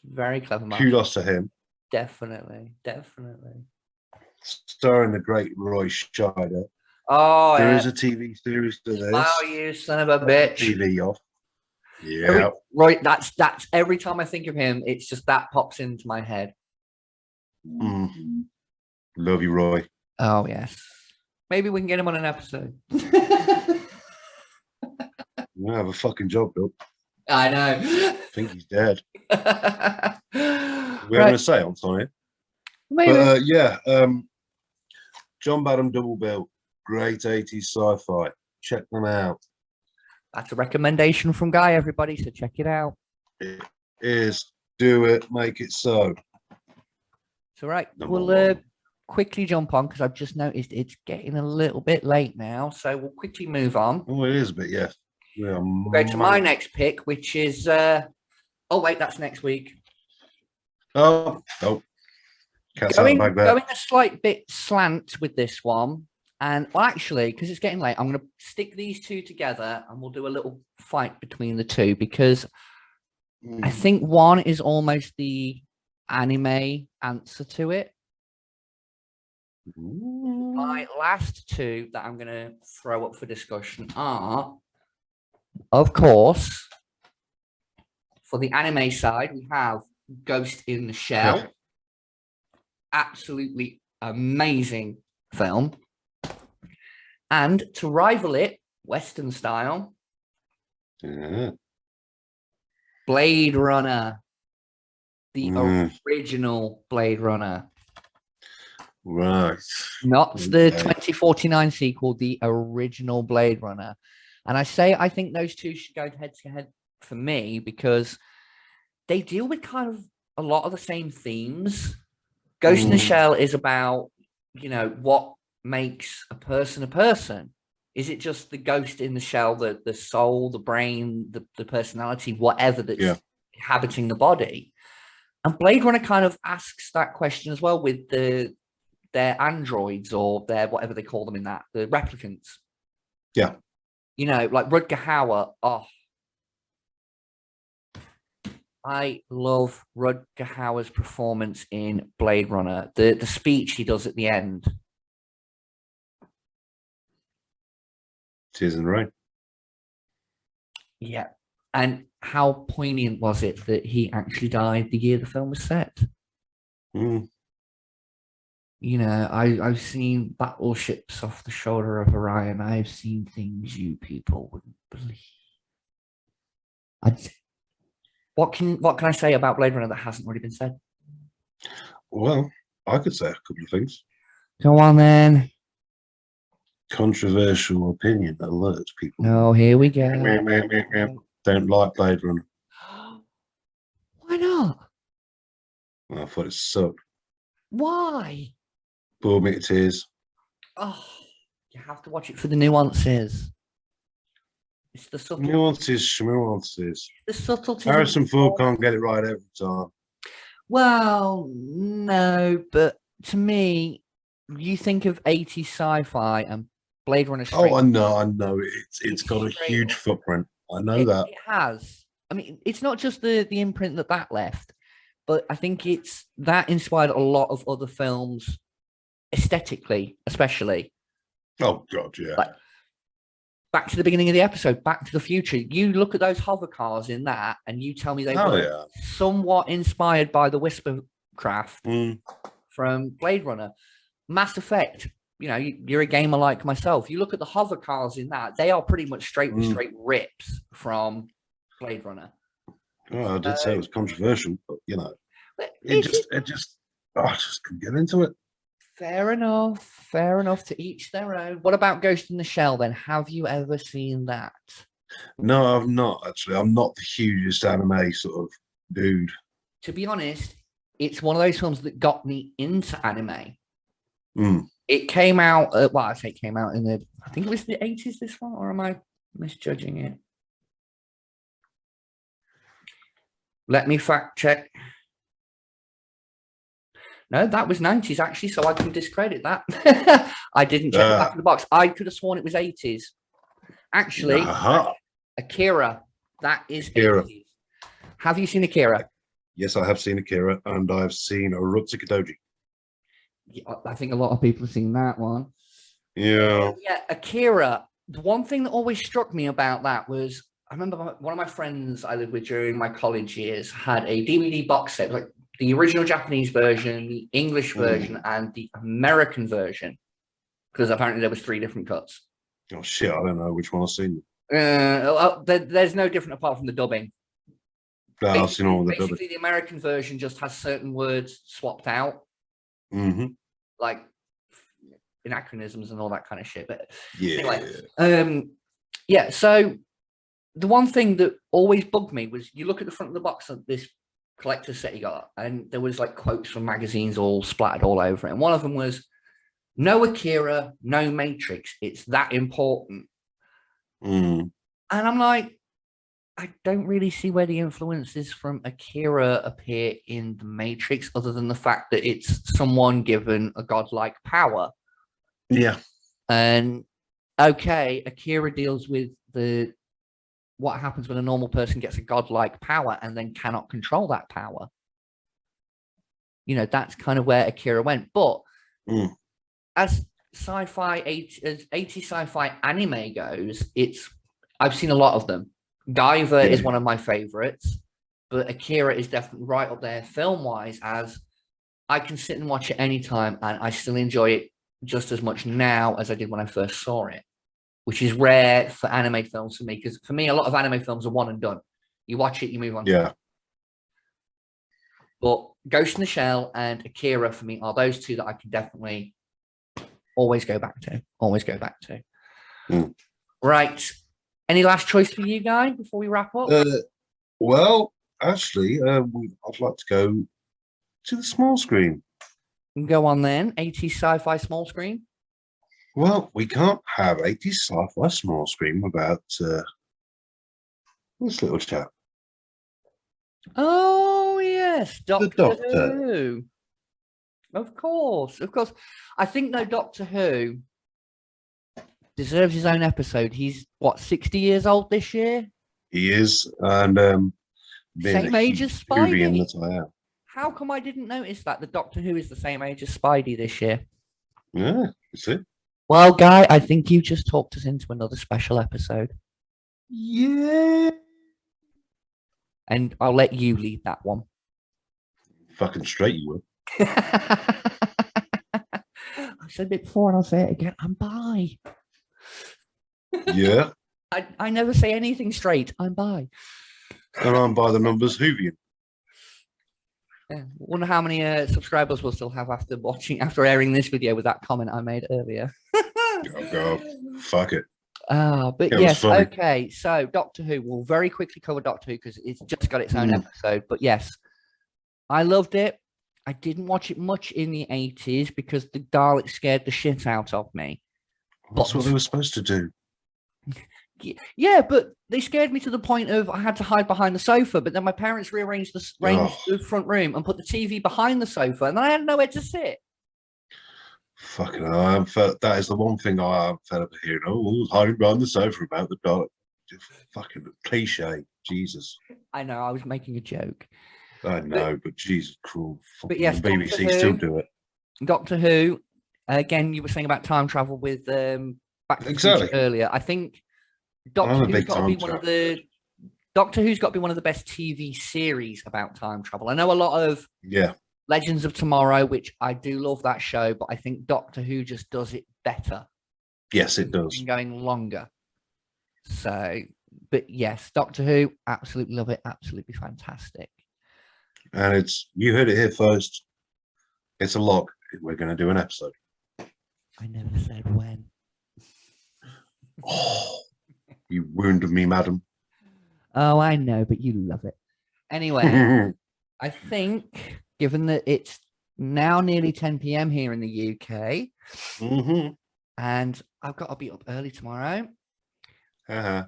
very clever. Kudos to him. Definitely. Starring the great Roy Scheider. Oh, there is a TV series to this. Oh, you son of a bitch! TV off. Yeah. Roy, that's every time I think of him, it's just that pops into my head. Love you, Roy. Oh, yes. Maybe we can get him on an episode. You have a fucking job, Bill. I know. I think he's dead. We Right. having a seance on it. Maybe. But John Badham double bill. Great 80s sci-fi. Check them out. That's a recommendation from Guy, everybody, so check it out. It is. Do it. Make it so. So, right, Number we'll one. quickly jump on because I've just noticed it's getting a little bit late now. So we'll quickly move on. Oh, it is a bit, yeah. We'll go to my next pick, which is, oh, wait, that's next week. Oh. Cat's out of the bag there. Going a slight bit slant with this one. And, well, actually, because it's getting late, I'm going to stick these two together and we'll do a little fight between the two because I think one is almost the anime answer to it. My last two that I'm going to throw up for discussion are, of course, for the anime side, we have Ghost in the Shell. Yeah. Absolutely amazing film. And to rival it, Western style, Yeah. Blade Runner, the original Blade Runner. Right. Not the Okay. 2049 sequel, the original Blade Runner. And I think those two should go head to head for me because they deal with kind of a lot of the same themes. Ghost in the Shell is about, what makes a person a person. Is it just the ghost in the shell, the soul, the brain, the personality, whatever that's inhabiting the body? And Blade Runner kind of asks that question as well with their androids or their whatever they call them in that, the replicants. Yeah. Like Rutger Hauer. Oh, I love Rutger Hauer's performance in Blade Runner. The speech he does at the end. Tis and rain. Yeah. And how poignant was it that he actually died the year the film was set? I've seen battleships off the shoulder of Orion. I've seen things you people wouldn't believe. What can I say about Blade Runner that hasn't already been said? Well, I could say a couple of things. Go on then. Controversial opinion alert, people. No, here we go. Don't like Blade Runner. Why not? I thought it sucked. Why? Bored me to tears. Oh, you have to watch it for the nuances. It's the subtle Nuances. The subtlety. Harrison Ford can't get it right every time. Well, no, but to me, you think of 80s sci-fi and Blade Runner. Oh, I know. It's got a huge footprint. I know that. It has. I mean, it's not just the imprint that left, but I think it's that inspired a lot of other films, aesthetically, especially. Oh God, yeah. Like, back to the beginning of the episode, Back to the Future. You look at those hover cars in that, and you tell me they were somewhat inspired by the Whisper craft from Blade Runner. Mass Effect. You're a gamer like myself. You look at the hover cars in that; they are pretty much straight rips from Blade Runner. Oh, I did say it was controversial, but I just couldn't get into it. Fair enough. To each their own. What about Ghost in the Shell? Then, have you ever seen that? No, I've not actually. I'm not the hugest anime sort of dude. To be honest, it's one of those films that got me into anime. It came out. I say it came out in I think it was the 80s. This one, or am I misjudging it? Let me fact check. No, that was 90s actually, so I can discredit that. I didn't check the back of the box. I could have sworn it was 80s. Actually, Akira. That is Akira. 80s. Have you seen Akira? Yes, I have seen Akira, and I've seen Urotsuki Doji. I think a lot of people have seen that one. Yeah. Yeah, Akira. The one thing that always struck me about that was I remember one of my friends I lived with during my college years had a DVD box set, like the original Japanese version, the English version, and the American version, because apparently there was 3 different cuts. Oh shit! I don't know which one I've seen. There's no different apart from the dubbing. No, I've seen all the dubbing. Basically, the American version just has certain words swapped out, like anachronisms and all that kind of shit. But anyway, yeah. So the one thing that always bugged me was you look at the front of the box of this collector's set he got, and there was like quotes from magazines all splattered all over it. And one of them was, "No Akira, no Matrix. It's that important." And I'm like, I don't really see where the influences from Akira appear in the Matrix, other than the fact that it's someone given a godlike power. Yeah. And okay, Akira deals with what happens when a normal person gets a godlike power and then cannot control that power. You know, that's kind of where Akira went. But as sci-fi, 80 sci-fi anime goes, I've seen a lot of them. Guyver is one of my favorites, but Akira is definitely right up there film-wise, as I can sit and watch it anytime and I still enjoy it just as much now as I did when I first saw it, which is rare for anime films for me, because for me, a lot of anime films are one and done. You watch it, you move on. Yeah. But Ghost in the Shell and Akira for me are those 2 that I can definitely always go back to. Right. Any last choice for you guys before we wrap up? Well, actually, I'd like to go to the small screen. Go on then. 80s sci-fi small screen. Well, we can't have 80s sci-fi small screen without this little chap. Oh, yes. The Doctor. Who. Of course. I think, though, Doctor Who deserves his own episode. He's, what, 60 years old this year? He is. And same age as Spidey. That I am. How come I didn't notice that? The Doctor Who is the same age as Spidey this year. Yeah, that's it. Well, Guy, I think you just talked us into another special episode. Yeah. And I'll let you lead that one. Fucking straight you will. I said it before and I'll say it again. I'm bi. Yeah. I never say anything straight. I'm bi. And I'm by the numbers Whovian. Yeah. Wonder how many subscribers we'll still have after airing this video with that comment I made earlier. Go. Fuck it. But yes, okay. So Doctor Who, we'll very quickly cover Doctor Who because it's just got its own episode. But yes, I loved it. I didn't watch it much in the 80s because the Daleks scared the shit out of me. That's what they were supposed to do. Yeah, but they scared me to the point of I had to hide behind the sofa. But then my parents rearranged the front room and put the TV behind the sofa, and I had nowhere to sit. Fucking hell, that is the one thing I'm fed up of hearing. Oh, hiding behind the sofa about the dog. Fucking cliche. Jesus. I know, I was making a joke. I know, but Jesus, cruel. But yes, the BBC still do it. Doctor Who. Again, you were saying about time travel with Back to the Future earlier. I think Doctor Who's got to be one of the best TV series about time travel. I know a lot of Legends of Tomorrow, which I do love that show, but I think Doctor Who just does it better. Yes, it does. Going longer. So, but yes, Doctor Who, absolutely love it. Absolutely fantastic. And you heard it here first. It's a lock. We're going to do an episode. I never said when. Oh, you wounded me, madam. Oh, I know, but you love it. Anyway, I think, given that it's now nearly 10 p.m. here in the UK, and I've got to be up early tomorrow. I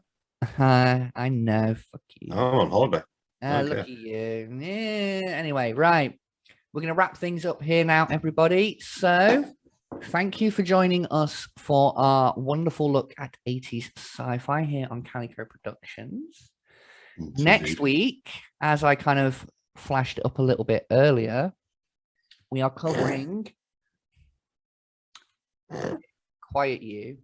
know, fuck you. Oh, on holiday. Look at you. Yeah. Anyway, right. We're going to wrap things up here now, everybody. So, thank you for joining us for our wonderful look at 80s sci-fi here on Calico Productions. Next week, as I kind of flashed it up a little bit earlier, we are covering Quiet You.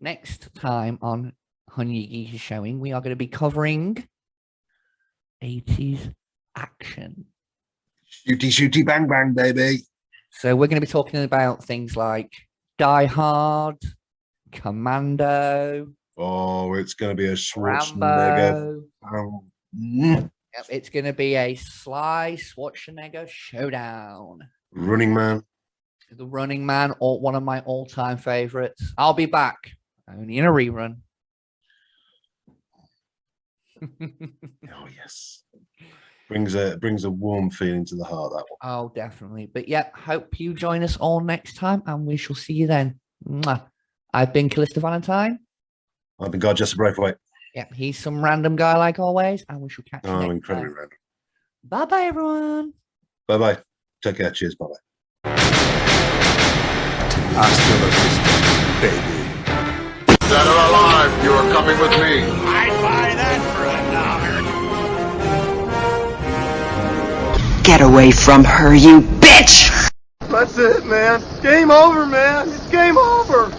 Next time on Honey Geek is Showing, we are going to be covering 80s action. Shooty, shooty, bang, bang, baby. So we're going to be talking about things like Die Hard, Commando, Oh, it's going to be a Schwarzenegger. Rambo. Mm. Yep, it's going to be a Sly Schwarzenegger showdown. Running Man. The Running Man, one of my all-time favorites. I'll be back. Only in a rerun. Oh yes. Brings a warm feeling to the heart, that one. Oh, definitely. But yeah, hope you join us all next time, and we shall see you then. Mwah. I've been Callista Valentine. I've been God Just a Braithwaite. Yeah, he's some random guy like always, and we shall catch you Oh, next incredibly time. random. Bye-bye, everyone. Bye-bye. Take care. Cheers. Bye-bye. Hasta la vista, baby. Dead or alive, you are coming with me. I'd buy that for $1. Get away from her, you bitch! That's it, man. Game over, man. It's game over.